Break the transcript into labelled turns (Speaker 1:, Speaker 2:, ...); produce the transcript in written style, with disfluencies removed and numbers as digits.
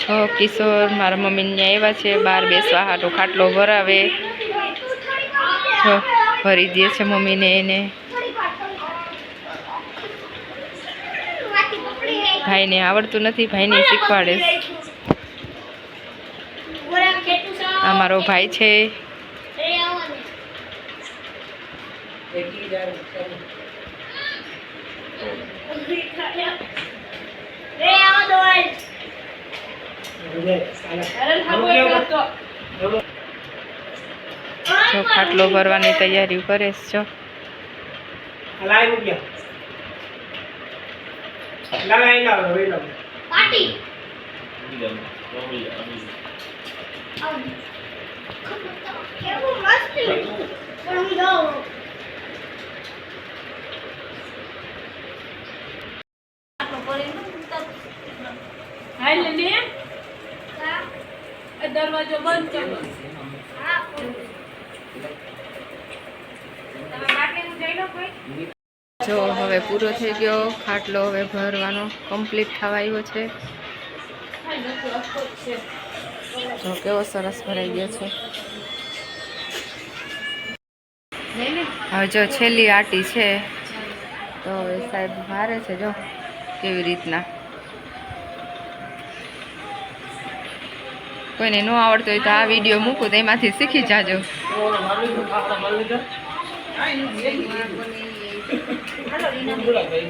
Speaker 1: છો કિશોર મારા મમ્મીને ત્યાં આવ્યા છે બહાર બેસવા હાટો ખાટલો ભરાવે છો ભરી દે છે મમ્મીને એને ભાઈને આવડતું નથી ભાઈને શીખવાડે આ મારો ભાઈ છે જો ખાટલો ભરવાની તૈયારી કરે છો
Speaker 2: દરવાજો બંધ કરો
Speaker 1: જો હવે પૂરો થઈ ગયો ખાટલો હવે ભરવાનો કમ્પ્લીટ થવા આવ્યો છે જો કેવો સરસ ભરાઈ ગયો છે હવે જો છેલ્લી આટી છે તો હવે સાહેબ ભારે છે જો કેવી રીતના કોઈને ન આવડતું હોય તો આ વિડીયો મૂકું તો એમાંથી શીખી જાજો